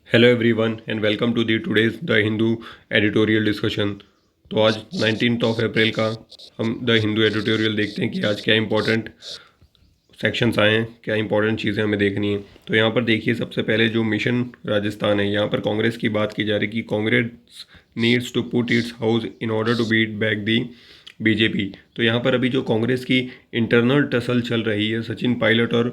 Hello everyone and welcome to the today's the Hindu editorial discussion. तो आज 19 अप्रैल का हम द हिंदू एडिटोरियल देखते हैं कि आज क्या इंपॉर्टेंट सेक्शंस आए हैं, क्या इंपॉर्टेंट चीज़ें हमें देखनी है। तो यहाँ पर देखिए, सबसे पहले जो मिशन राजस्थान है, यहाँ पर कांग्रेस की बात की जा रही है कि Congress needs to put its house in order to beat back the BJP. तो यहाँ पर अभी जो कांग्रेस की इंटरनल टसल चल रही है सचिन पायलट और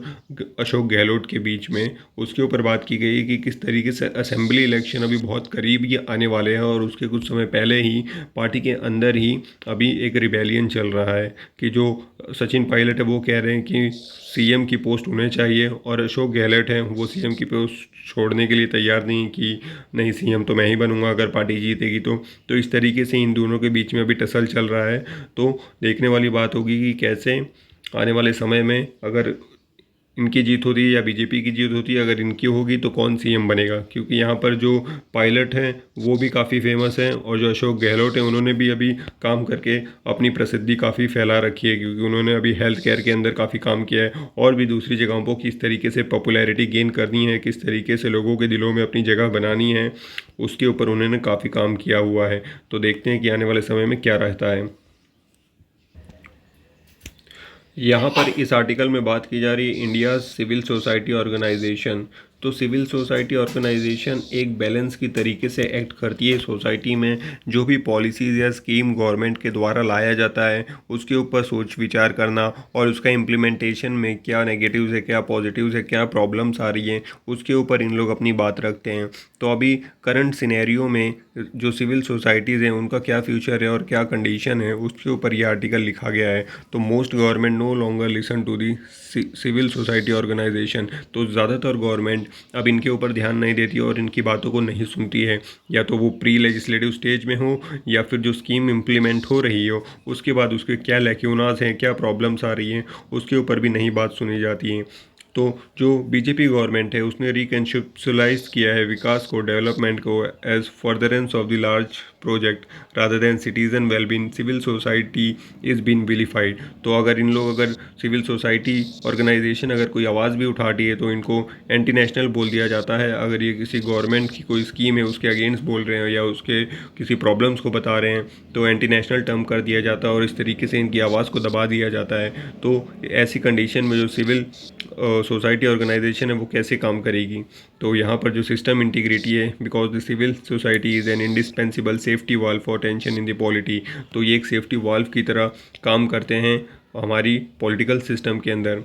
अशोक गहलोत के बीच में, उसके ऊपर बात की गई है कि किस तरीके से असेंबली इलेक्शन अभी बहुत करीब ही आने वाले हैं और उसके कुछ समय पहले ही पार्टी के अंदर ही अभी एक रिबेलियन चल रहा है कि जो सचिन पायलट है वो कह रहे हैं कि सीएम की पोस्ट उन्हें चाहिए और अशोक गहलोत हैं वो सीएम की पोस्ट छोड़ने के लिए तैयार नहीं कि नहीं, सीएम तो मैं ही बनूंगा अगर पार्टी जीतेगी तो इस तरीके से इन दोनों के बीच में अभी टसल चल रहा है। तो देखने वाली बात होगी कि कैसे आने वाले समय में अगर इनकी जीत होती है या बीजेपी की जीत होती है, अगर इनकी होगी तो कौन सीएम बनेगा, क्योंकि यहाँ पर जो पायलट हैं वो भी काफ़ी फेमस हैं और जो अशोक गहलोत हैं उन्होंने भी अभी काम करके अपनी प्रसिद्धि काफ़ी फैला रखी है, क्योंकि उन्होंने अभी हेल्थ केयर के अंदर काफ़ी काम किया है और भी दूसरी जगहों पर किस तरीके से पॉपुलैरिटी गेन करनी है, किस तरीके से लोगों के दिलों में अपनी जगह बनानी है, उसके ऊपर उन्होंने काफ़ी काम किया हुआ है। तो देखते हैं कि आने वाले समय में क्या रहता है। यहाँ पर इस आर्टिकल में बात की जा रही है इंडिया सिविल सोसाइटी ऑर्गेनाइजेशन। तो सिविल सोसाइटी ऑर्गेनाइजेशन एक बैलेंस की तरीके से एक्ट करती है सोसाइटी में। जो भी पॉलिसीज़ या स्कीम गवर्नमेंट के द्वारा लाया जाता है उसके ऊपर सोच विचार करना और उसका इम्प्लीमेंटेशन में क्या नेगेटिव्स है, क्या पॉजिटिव्स है, क्या प्रॉब्लम्स आ रही हैं, उसके ऊपर इन लोग अपनी बात रखते हैं। तो अभी करंट सिनेरियो में जो सिविल सोसाइटीज़ हैं उनका क्या फ्यूचर है और क्या कंडीशन है, उसके ऊपर ये आर्टिकल लिखा गया है। तो most government no longer listen to the civil society organization. तो ज़्यादातर गवर्नमेंट अब इनके ऊपर ध्यान नहीं देती और इनकी बातों को नहीं सुनती है, या तो वो प्री लेजिस्लेटिव स्टेज में हो या फिर जो स्कीम इम्प्लीमेंट हो रही हो उसके बाद उसके क्या लैक्यूनास हैं, क्या प्रॉब्लम्स आ रही हैं, उसके ऊपर भी नहीं बात सुनी जाती है। तो जो बीजेपी गवर्नमेंट है उसने रिकंसेप्चुलाइज किया है विकास को, डेवलपमेंट को as furtherance of the large project rather than citizen wellbeing. Civil society is been vilified. तो अगर इन लोग अगर सिविल सोसाइटी ऑर्गेनाइजेशन अगर कोई आवाज़ भी उठाती है तो इनको एंटी नेशनल बोल दिया जाता है। अगर ये किसी गवर्नमेंट की कोई स्कीम है उसके अगेंस्ट बोल रहे हैं या उसके किसी प्रॉब्लम्स को बता रहे हैं तो एंटी नेशनल टर्म कर दिया जाता है और इस तरीके से इनकी आवाज़ को दबा दिया जाता है। तो ऐसी कंडीशन में जो सिविल सोसाइटी ऑर्गेनाइजेशन है वो कैसे काम करेगी। तो यहाँ पर जो सिस्टम इंटीग्रिटी है, because the civil society is an indispensable safety valve for tension in the polity. तो ये एक सेफ्टी वाल्व की तरह काम करते हैं हमारी पॉलिटिकल सिस्टम के अंदर।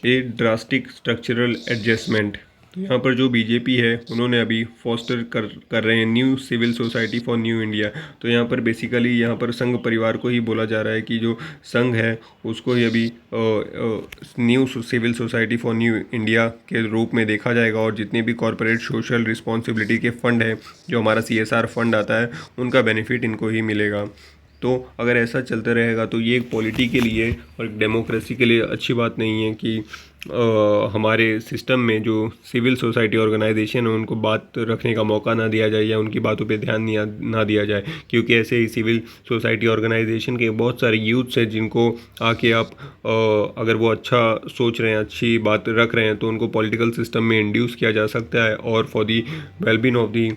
ए ड्रास्टिक स्ट्रक्चरल एडजस्टमेंट। तो यहाँ पर जो बीजेपी है उन्होंने अभी फॉस्टर कर रहे हैं new civil society for new India. तो यहाँ पर बेसिकली यहाँ पर संघ परिवार को ही बोला जा रहा है कि जो संघ है उसको ही अभी new civil society for new India के रूप में देखा जाएगा और जितने भी कॉरपोरेट सोशल रिस्पॉन्सिबिलिटी के फंड है, जो हमारा CSR फंड आता है, उनका बेनिफिट इनको ही मिलेगा। तो अगर ऐसा चलता रहेगा तो ये एक पॉलिटी के लिए और डेमोक्रेसी के लिए अच्छी बात नहीं है कि हमारे सिस्टम में जो सिविल सोसाइटी ऑर्गेनाइजेशन है उनको बात रखने का मौका ना दिया जाए या उनकी बातों पे ध्यान ना दिया जाए, क्योंकि ऐसे ही सिविल सोसाइटी ऑर्गेनाइजेशन के बहुत सारे यूथ्स हैं जिनको आके आप अगर वो अच्छा सोच रहे हैं, अच्छी बात रख रहे हैं तो उनको पॉलिटिकल सिस्टम में इंड्यूस किया जा सकता है और for the wellbeing of the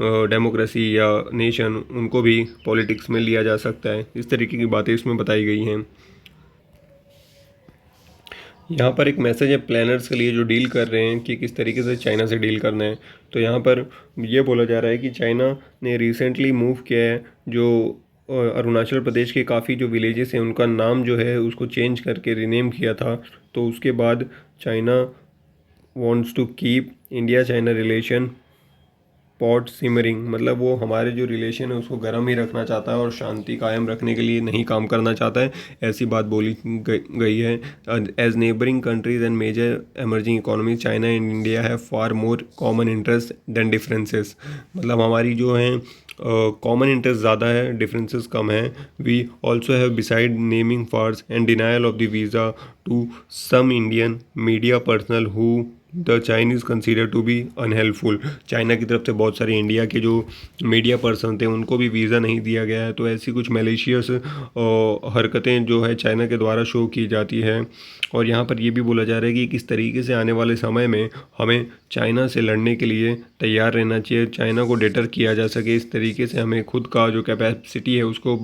democracy या नेशन उनको भी पॉलिटिक्स में लिया जा सकता है। इस तरीके की बातें इसमें बताई गई हैं। यहाँ पर एक मैसेज है प्लानर्स के लिए जो डील कर रहे हैं कि किस तरीके से चाइना से डील करना है। तो यहाँ पर ये बोला जा रहा है कि चाइना ने रिसेंटली मूव किया है जो अरुणाचल प्रदेश के काफ़ी जो विलेजेस हैं उनका नाम जो है उसको चेंज करके रीनेम किया था। तो उसके बाद China wants to keep India China relation pot simmering, मतलब वो हमारे जो रिलेशन है उसको गर्म ही रखना चाहता है और शांति कायम रखने के लिए नहीं काम करना चाहता है, ऐसी बात बोली गई है। As neighbouring countries and major emerging economies China and India have far more common interest than differences. मतलब हमारी जो हैं कॉमन इंटरेस्ट ज़्यादा है, डिफरेंसेस कम है। We also have beside naming farce and denial of the visa to some Indian media personal who the Chinese consider to be unhelpful. China की तरफ से बहुत सारे इंडिया के जो मीडिया पर्सन थे उनको भी वीज़ा नहीं दिया गया है। तो ऐसी कुछ मलेशियस हरकतें जो है चाइना के द्वारा शो की जाती है और यहाँ पर ये भी बोला जा रहा है कि किस तरीके से आने वाले समय में हमें चाइना से लड़ने के लिए तैयार रहना चाहिए, चाइना को डेटर किया जा सके, इस तरीके से हमें खुद का जो कैपेसिटी है उसको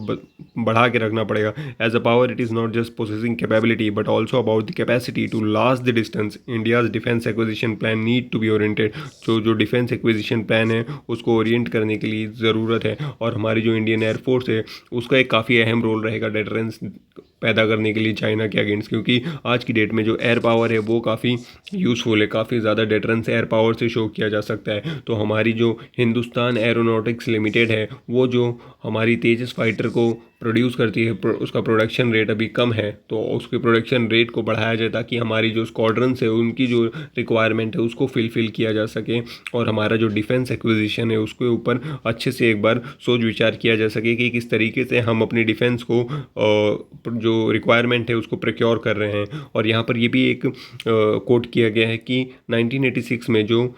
बढ़ा के रखना पड़ेगा। As a power it is not just processing capability but also about the capacity to last the distance. India's defence acquisition plan need to be oriented. जो डिफेंस एक्विजिशन प्लान है उसको ओरिएंट करने के लिए ज़रूरत है, और हमारी जो इंडियन एयरफोर्स है उसका एक काफ़ी अहम रोल रहेगा डेटरेंस पैदा करने के लिए चाइना के अगेंस्ट, क्योंकि आज की डेट में जो एयर पावर है वो काफ़ी यूज़फुल है, काफ़ी ज़्यादा डेटरेंस एयर पावर से शो किया जा सकता है। तो हमारी जो हिंदुस्तान एरोनॉटिक्स लिमिटेड है वो जो हमारी तेजस फाइटर को प्रोड्यूस करती है, उसका प्रोडक्शन रेट अभी कम है, तो उसके प्रोडक्शन रेट को बढ़ाया जाए ताकि हमारी जो स्क्वाड्रंस है उनकी जो रिक्वायरमेंट है उसको फुलफिल किया जा सके, और हमारा जो डिफेंस एक्विजिशन है उसके ऊपर अच्छे से एक बार सोच विचार किया जा सके कि किस तरीके से हम अपनी डिफेंस को जो रिक्वायरमेंट है उसको प्रोक्योर कर रहे हैं। और यहाँ पर ये भी एक कोट किया गया है कि 1986 में जो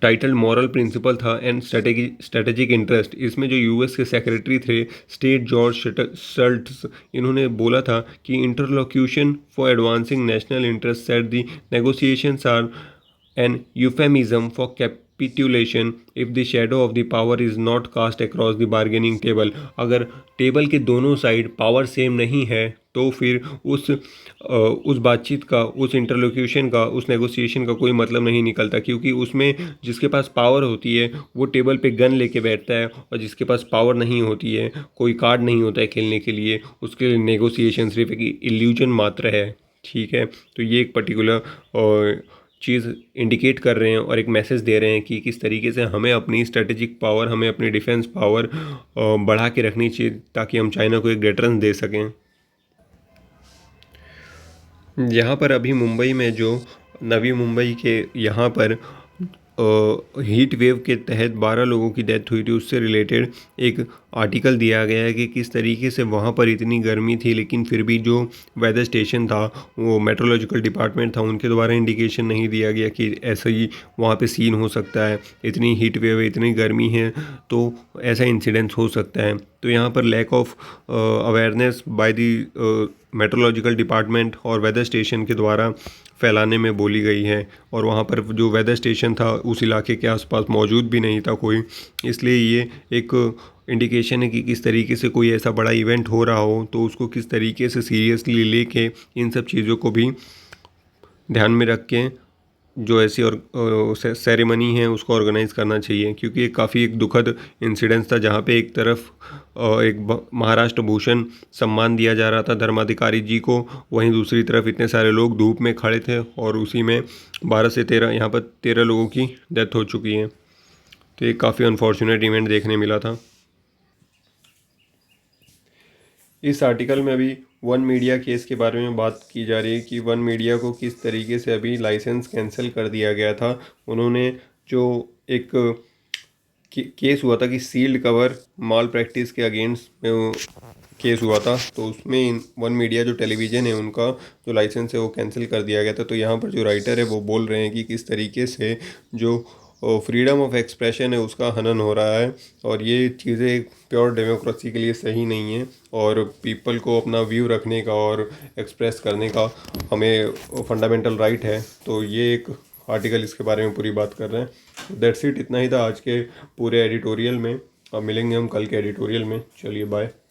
टाइटल मॉरल प्रिंसिपल था एंड स्ट्रेटेजिक इंटरेस्ट, इसमें जो यूएस के सेक्रेटरी थे स्टेट जॉर्ज शल्ट्स, इन्होंने बोला था कि interlocution for advancing national interest set the negotiations are an euphemism for capitulation if the shadow of the power is not cast across the bargaining table. अगर table के दोनों side power same नहीं है तो फिर उस बातचीत का, उस इंटरलोक्यूशन का, उस नेगोशिएशन का कोई मतलब नहीं निकलता, क्योंकि उसमें जिसके पास पावर होती है वो टेबल पे गन लेके बैठता है, और जिसके पास पावर नहीं होती है, कोई कार्ड नहीं होता है खेलने के लिए, उसके लिए नेगोशिएशन सिर्फ एक इल्यूजन मात्र है। ठीक है, तो ये एक पर्टिकुलर चीज़ इंडिकेट कर रहे हैं और एक मैसेज दे रहे हैं कि किस तरीके से हमें अपनी स्ट्रेटेजिक पावर, हमें अपनी डिफेंस पावर बढ़ा के रखनी चाहिए ताकि हम चाइना को एक डेटरेंस दे सकें। यहाँ पर अभी मुंबई में जो नवी मुंबई के यहाँ पर हीट वेव के तहत 12 लोगों की डेथ हुई थी, उससे रिलेटेड एक आर्टिकल दिया गया है कि किस तरीके से वहाँ पर इतनी गर्मी थी लेकिन फिर भी जो वेदर स्टेशन था, वो मेट्रोलॉजिकल डिपार्टमेंट था, उनके द्वारा इंडिकेशन नहीं दिया गया कि ऐसा ही वहाँ पे सीन हो सकता है, इतनी हीट वेव है, इतनी गर्मी है तो ऐसा इंसिडेंस हो सकता है। तो यहाँ पर lack of awareness by the meteorological department और वेदर स्टेशन के द्वारा फैलाने में बोली गई है, और वहाँ पर जो वेदर स्टेशन था उस इलाके के आसपास मौजूद भी नहीं था कोई, इसलिए ये एक इंडिकेशन है कि किस तरीके से कोई ऐसा बड़ा इवेंट हो रहा हो तो उसको किस तरीके से सीरियसली लेके इन सब चीज़ों को भी ध्यान में रख के जो ऐसी और सेरेमनी है उसको ऑर्गेनाइज़ करना चाहिए, क्योंकि ये काफ़ी एक दुखद इंसिडेंस था जहाँ पे एक तरफ महाराष्ट्र भूषण सम्मान दिया जा रहा था धर्माधिकारी जी को, वहीं दूसरी तरफ इतने सारे लोग धूप में खड़े थे और उसी में 12 से 13 यहाँ पर 13 लोगों की डेथ हो चुकी है। तो एक काफ़ी अनफॉर्चुनेट इवेंट देखने मिला था। इस आर्टिकल में अभी वन मीडिया केस के बारे में बात की जा रही है कि वन मीडिया को किस तरीके से अभी लाइसेंस कैंसिल कर दिया गया था। उन्होंने जो एक केस हुआ था कि सील्ड कवर माल प्रैक्टिस के अगेंस्ट में वो केस हुआ था, तो उसमें वन मीडिया जो टेलीविज़न है उनका जो लाइसेंस है वो कैंसिल कर दिया गया था। तो यहाँ पर जो राइटर है वो बोल रहे हैं कि किस तरीके से जो फ्रीडम ऑफ एक्सप्रेशन है उसका हनन हो रहा है, और ये चीज़ें प्योर डेमोक्रेसी के लिए सही नहीं है, और पीपल को अपना व्यू रखने का और एक्सप्रेस करने का हमें फंडामेंटल राइट है। तो ये एक आर्टिकल इसके बारे में पूरी बात कर रहे हैं। दैट्स इट, इतना ही था आज के पूरे एडिटोरियल में। अब मिलेंगे हम कल के एडिटोरियल में। चलिए बाय।